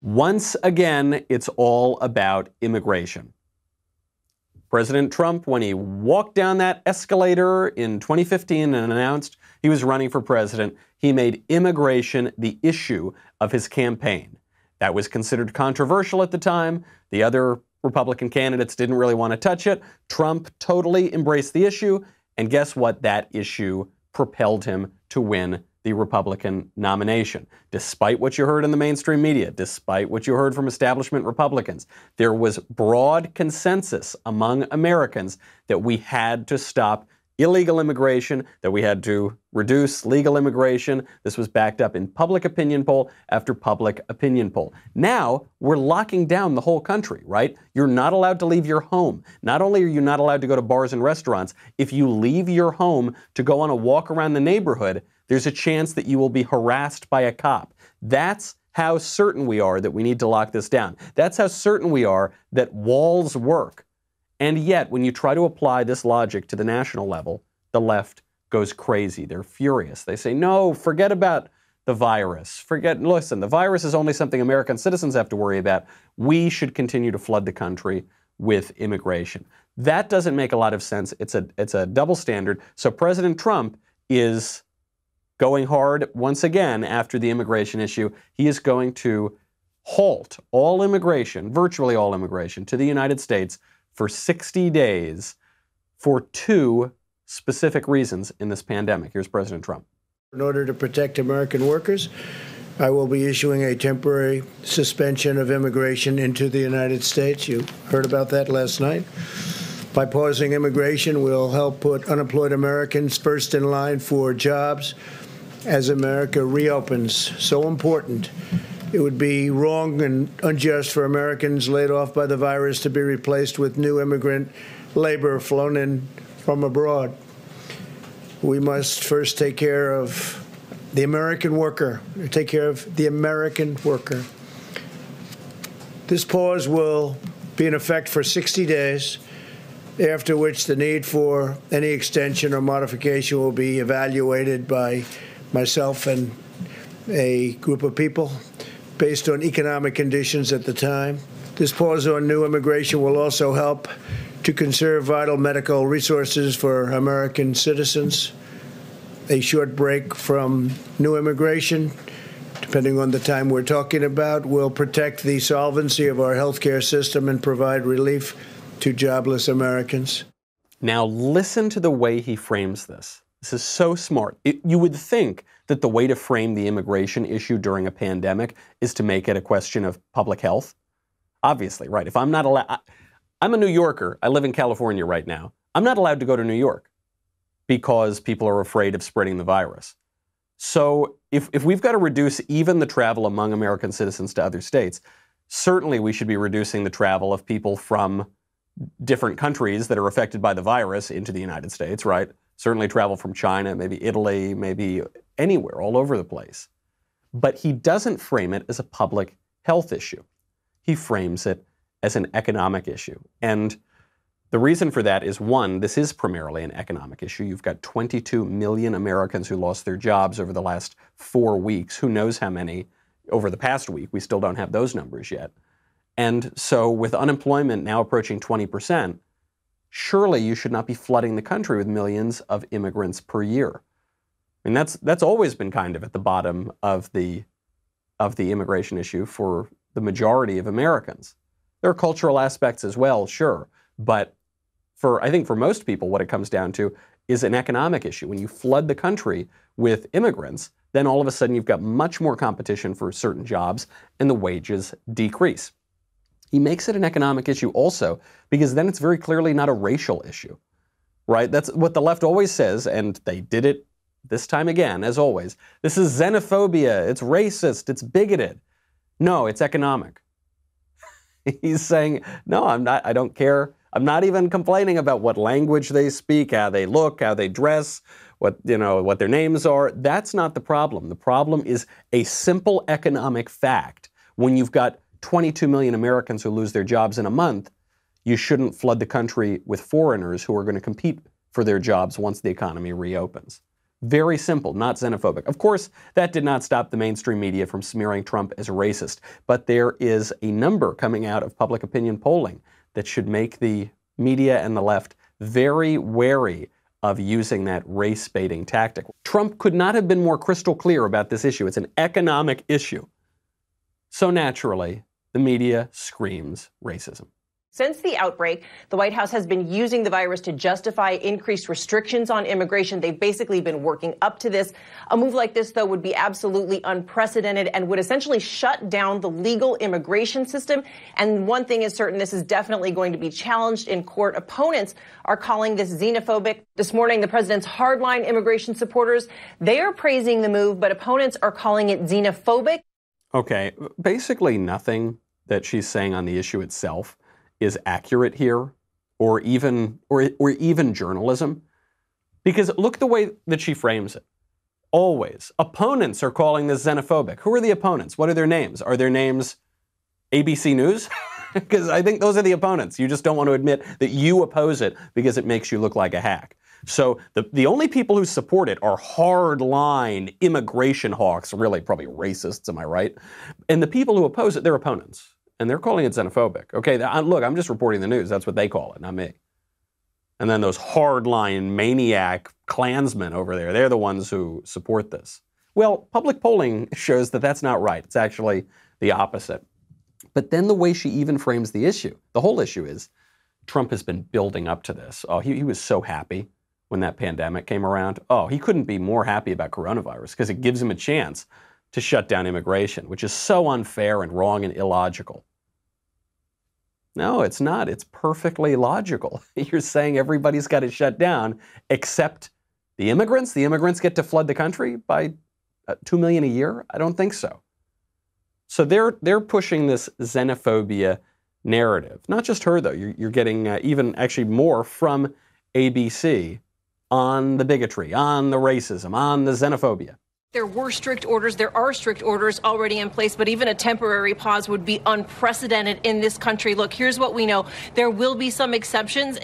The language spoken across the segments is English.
Once again, it's all about immigration. President Trump, when he walked down that escalator in 2015 and announced he was running for president, he made immigration the issue of his campaign. That was considered controversial at the time. The other Republican candidates didn't really want to touch it. Trump totally embraced the issue, and guess what? That issue propelled him to win the Republican nomination. Despite what you heard in the mainstream media, despite what you heard from establishment Republicans, there was broad consensus among Americans that we had to stop illegal immigration, that we had to reduce legal immigration. This was backed up in public opinion poll after public opinion poll. Now, we're locking down the whole country, right? You're not allowed to leave your home. Not only are you not allowed to go to bars and restaurants, if you leave your home to go on a walk around the neighborhood, there's a chance that you will be harassed by a cop. That's how certain we are that we need to lock this down. That's how certain we are that walls work. And yet, when you try to apply this logic to the national level, the left goes crazy. They're furious. They say, no, forget about the virus. Listen, the virus is only something American citizens have to worry about. We should continue to flood the country with immigration. That doesn't make a lot of sense. It's a double standard. So President Trump is going hard once again after the immigration issue. He is going to halt all immigration, virtually all immigration, to the United States for 60 days for two specific reasons in this pandemic. Here's President Trump. In order to protect American workers, I will be issuing a temporary suspension of immigration into the United States. You heard about that last night. By pausing immigration, we'll help put unemployed Americans first in line for jobs as America reopens. So important. It would be wrong and unjust for Americans laid off by the virus to be replaced with new immigrant labor flown in from abroad. We must first take care of the American worker, take care of the American worker. This pause will be in effect for 60 days, after which the need for any extension or modification will be evaluated by myself and a group of people based on economic conditions at the time. This pause on new immigration will also help to conserve vital medical resources for American citizens. A short break from new immigration, depending on the time we're talking about, will protect the solvency of our healthcare system and provide relief to jobless Americans. Now listen to the way he frames this. This is so smart. You would think that the way to frame the immigration issue during a pandemic is to make it a question of public health. Obviously, right? If I'm not allowed, I'm a New Yorker. I live in California right now. I'm not allowed to go to New York because people are afraid of spreading the virus. So if we've got to reduce even the travel among American citizens to other states, certainly we should be reducing the travel of people from different countries that are affected by the virus into the United States, right? Certainly travel from China, maybe Italy, maybe anywhere, all over the place. But he doesn't frame it as a public health issue. He frames it as an economic issue. And the reason for that is, one, this is primarily an economic issue. You've got 22 million Americans who lost their jobs over the last 4 weeks. Who knows how many over the past week? We still don't have those numbers yet. And so with unemployment now approaching 20%, surely you should not be flooding the country with millions of immigrants per year. I mean, that's always been kind of at the bottom of the immigration issue for the majority of Americans. There are cultural aspects as well, sure, but I think for most people, what it comes down to is an economic issue. When you flood the country with immigrants, then all of a sudden you've got much more competition for certain jobs and the wages decrease. He makes it an economic issue also because then it's very clearly not a racial issue, right? That's what the left always says, and they did it this time again, as always. This is xenophobia, it's racist, it's bigoted. No, it's economic. He's saying, no, I don't care. I'm not even complaining about what language they speak, how they look, how they dress, what their names are. That's not the problem. The problem is a simple economic fact. When you've got 22 million Americans who lose their jobs in a month, you shouldn't flood the country with foreigners who are going to compete for their jobs once the economy reopens. Very simple, not xenophobic. Of course, that did not stop the mainstream media from smearing Trump as a racist, but there is a number coming out of public opinion polling that should make the media and the left very wary of using that race-baiting tactic. Trump could not have been more crystal clear about this issue. It's an economic issue. So naturally, the media screams racism. Since the outbreak, the White House has been using the virus to justify increased restrictions on immigration. They've basically been working up to this. A move like this, though, would be absolutely unprecedented and would essentially shut down the legal immigration system. And one thing is certain, this is definitely going to be challenged in court. Opponents are calling this xenophobic. This morning, the president's hardline immigration supporters, they are praising the move, but opponents are calling it xenophobic. Okay, basically nothing that she's saying on the issue itself is accurate here, or even journalism. Because look the way that she frames it. Always. Opponents are calling this xenophobic. Who are the opponents? What are their names? Are their names ABC News? Because I think those are the opponents. You just don't want to admit that you oppose it because it makes you look like a hack. So the only people who support it are hardline immigration hawks, really probably racists, am I right? And the people who oppose it, they're opponents. And they're calling it xenophobic. Okay, look, I'm just reporting the news. That's what they call it, not me. And then those hardline maniac Klansmen over there, they're the ones who support this. Well, public polling shows that that's not right. It's actually the opposite. But then the way she even frames the issue, the whole issue is Trump has been building up to this. Oh, he was so happy when that pandemic came around. Oh, he couldn't be more happy about coronavirus because it gives him a chance to shut down immigration, which is so unfair and wrong and illogical. No, it's not. It's perfectly logical. You're saying everybody's got to shut down except the immigrants? The immigrants get to flood the country by 2 million a year? I don't think so. So they're pushing this xenophobia narrative. Not just her, though. You're getting even actually more from ABC on the bigotry, on the racism, on the xenophobia. There were strict orders. There are strict orders already in place, but even a temporary pause would be unprecedented in this country. Look, here's what we know. There will be some exemptions for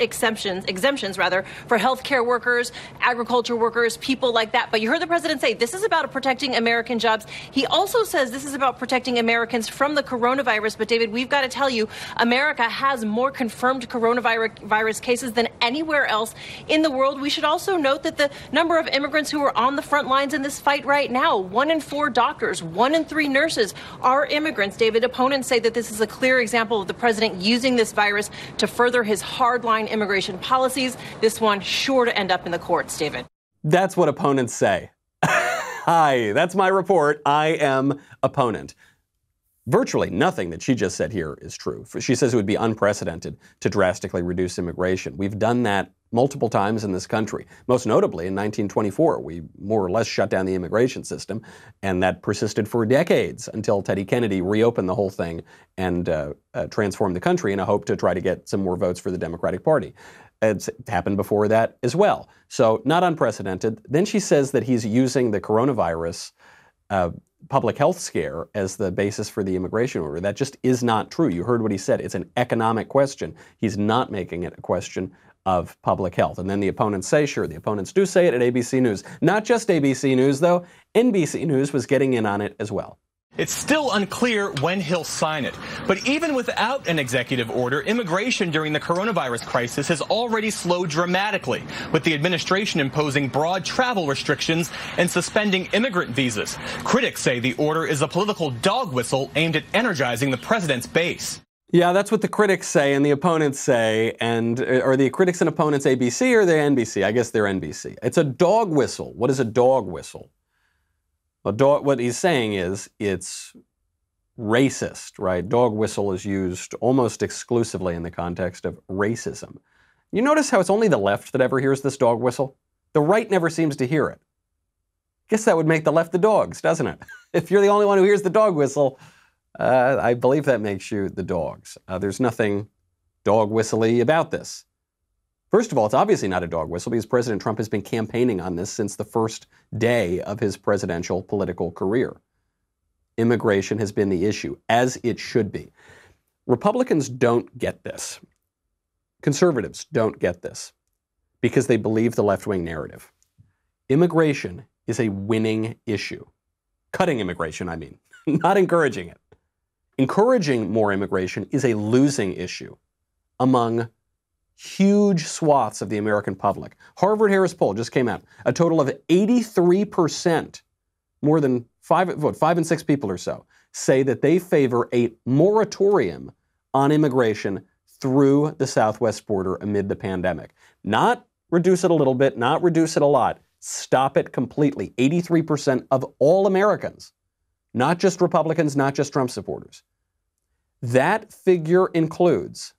healthcare workers, agriculture workers, people like that. But you heard the president say this is about protecting American jobs. He also says this is about protecting Americans from the coronavirus. But David, we've got to tell you, America has more confirmed coronavirus cases than anywhere else in the world. We should also note that the number of immigrants who are on the front lines in this fight right now, 1 in 4 doctors, 1 in 3 nurses are immigrants. David, opponents say that this is a clear example of the president using this virus to further his hardline immigration policies. This one sure to end up in the courts, David. That's what opponents say. Hi, that's my report. I am opponent. Virtually nothing that she just said here is true. She says it would be unprecedented to drastically reduce immigration. We've done that multiple times in this country. Most notably in 1924, we more or less shut down the immigration system, and that persisted for decades until Teddy Kennedy reopened the whole thing and transformed the country in a hope to try to get some more votes for the Democratic Party. It's happened before that as well. So not unprecedented. Then she says that he's using the coronavirus public health scare as the basis for the immigration order. That just is not true. You heard what he said. It's an economic question. He's not making it a question of public health. And then the opponents say, sure, the opponents do say it at ABC News. Not just ABC News, though. NBC News was getting in on it as well. It's still unclear when he'll sign it. But even without an executive order, immigration during the coronavirus crisis has already slowed dramatically, with the administration imposing broad travel restrictions and suspending immigrant visas. Critics say the order is a political dog whistle aimed at energizing the president's base. Yeah, that's what the critics say and the opponents say. And are the critics and opponents ABC or are they NBC? I guess they're NBC. It's a dog whistle. What is a dog whistle? What he's saying is it's racist, right? Dog whistle is used almost exclusively in the context of racism. You notice how it's only the left that ever hears this dog whistle? The right never seems to hear it. Guess that would make the left the dogs, doesn't it? If you're the only one who hears the dog whistle, I believe that makes you the dogs. There's nothing dog whistle-y about this. First of all, it's obviously not a dog whistle because President Trump has been campaigning on this since the first day of his presidential political career. Immigration has been the issue, as it should be. Republicans don't get this. Conservatives don't get this because they believe the left-wing narrative. Immigration is a winning issue. Cutting immigration, I mean, not encouraging it. Encouraging more immigration is a losing issue among huge swaths of the American public. Harvard-Harris poll just came out. A total of 83%, more than 5 and 6 people or so, say that they favor a moratorium on immigration through the southwest border amid the pandemic. Not reduce it a little bit, not reduce it a lot. Stop it completely. 83% of all Americans, not just Republicans, not just Trump supporters. That figure includes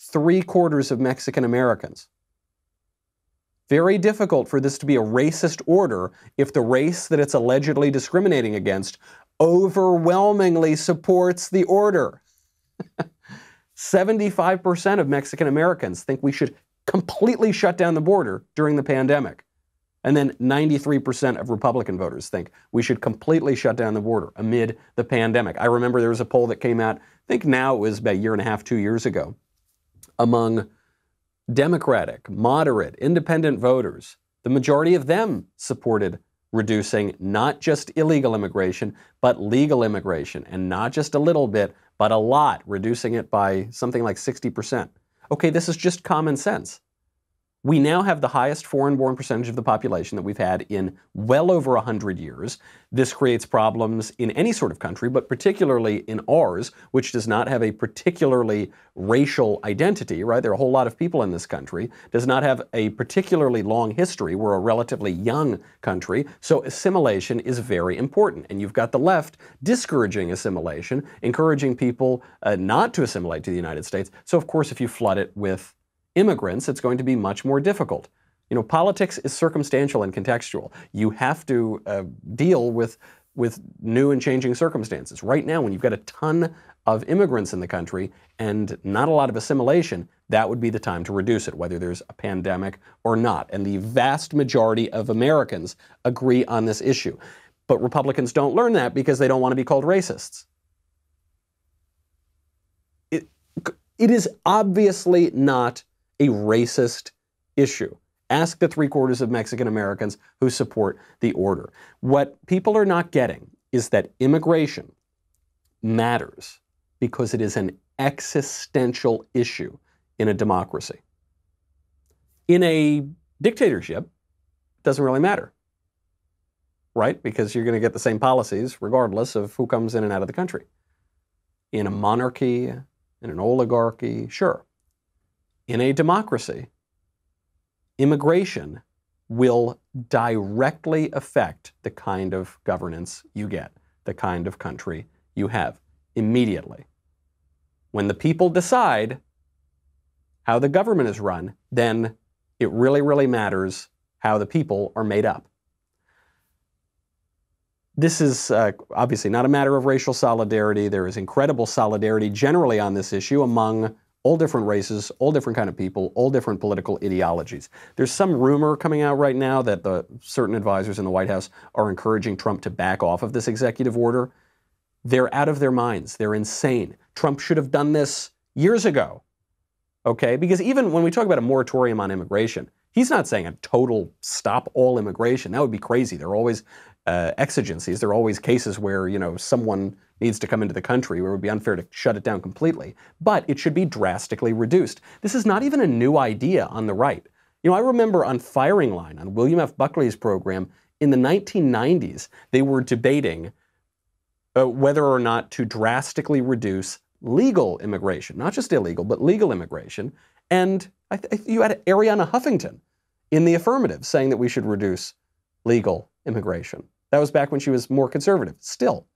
3/4 of Mexican Americans. Very difficult for this to be a racist order if the race that it's allegedly discriminating against overwhelmingly supports the order. 75% of Mexican Americans think we should completely shut down the border during the pandemic. And then 93% of Republican voters think we should completely shut down the border amid the pandemic. I remember there was a poll that came out, I think now it was about a year and a half, 2 years ago, among Democratic, moderate, independent voters. The majority of them supported reducing not just illegal immigration, but legal immigration. And not just a little bit, but a lot, reducing it by something like 60%. Okay, this is just common sense. We now have the highest foreign-born percentage of the population that we've had in well over 100 years. This creates problems in any sort of country, but particularly in ours, which does not have a particularly racial identity, right? There are a whole lot of people in this country, does not have a particularly long history. We're a relatively young country, so assimilation is very important. And you've got the left discouraging assimilation, encouraging people not to assimilate to the United States. So, of course, if you flood it with immigrants, it's going to be much more difficult. You know, politics is circumstantial and contextual. You have to deal with new and changing circumstances. Right now, when you've got a ton of immigrants in the country and not a lot of assimilation, that would be the time to reduce it, whether there's a pandemic or not. And the vast majority of Americans agree on this issue. But Republicans don't learn that because they don't want to be called racists. It is obviously not a racist issue. Ask the 3/4 of Mexican Americans who support the order. What people are not getting is that immigration matters because it is an existential issue in a democracy. In a dictatorship, it doesn't really matter, right? Because you're going to get the same policies regardless of who comes in and out of the country. In a monarchy, in an oligarchy, sure. In a democracy, immigration will directly affect the kind of governance you get, the kind of country you have, immediately. When the people decide how the government is run, then it really, really matters how the people are made up. This is obviously not a matter of racial solidarity. There is incredible solidarity generally on this issue among all different races, all different kind of people, all different political ideologies. There's some rumor coming out right now that certain advisors in the White House are encouraging Trump to back off of this executive order. They're out of their minds. They're insane. Trump should have done this years ago, okay? Because even when we talk about a moratorium on immigration, he's not saying a total stop all immigration. That would be crazy. There are always exigencies. There are always cases where, you know, someone needs to come into the country where it would be unfair to shut it down completely. But it should be drastically reduced. This is not even a new idea on the right. You know, I remember on Firing Line, on William F. Buckley's program, in the 1990s, they were debating whether or not to drastically reduce legal immigration, not just illegal, but legal immigration. And you had Arianna Huffington in the affirmative saying that we should reduce legal immigration. That was back when she was more conservative. Still,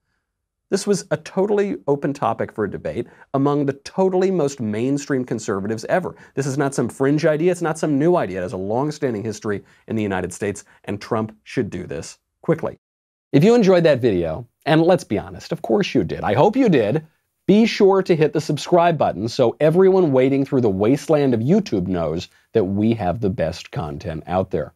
this was a totally open topic for a debate among the totally most mainstream conservatives ever. This is not some fringe idea. It's not some new idea. It has a long-standing history in the United States, and Trump should do this quickly. If you enjoyed that video, and let's be honest, of course you did. I hope you did. Be sure to hit the subscribe button so everyone wading through the wasteland of YouTube knows that we have the best content out there.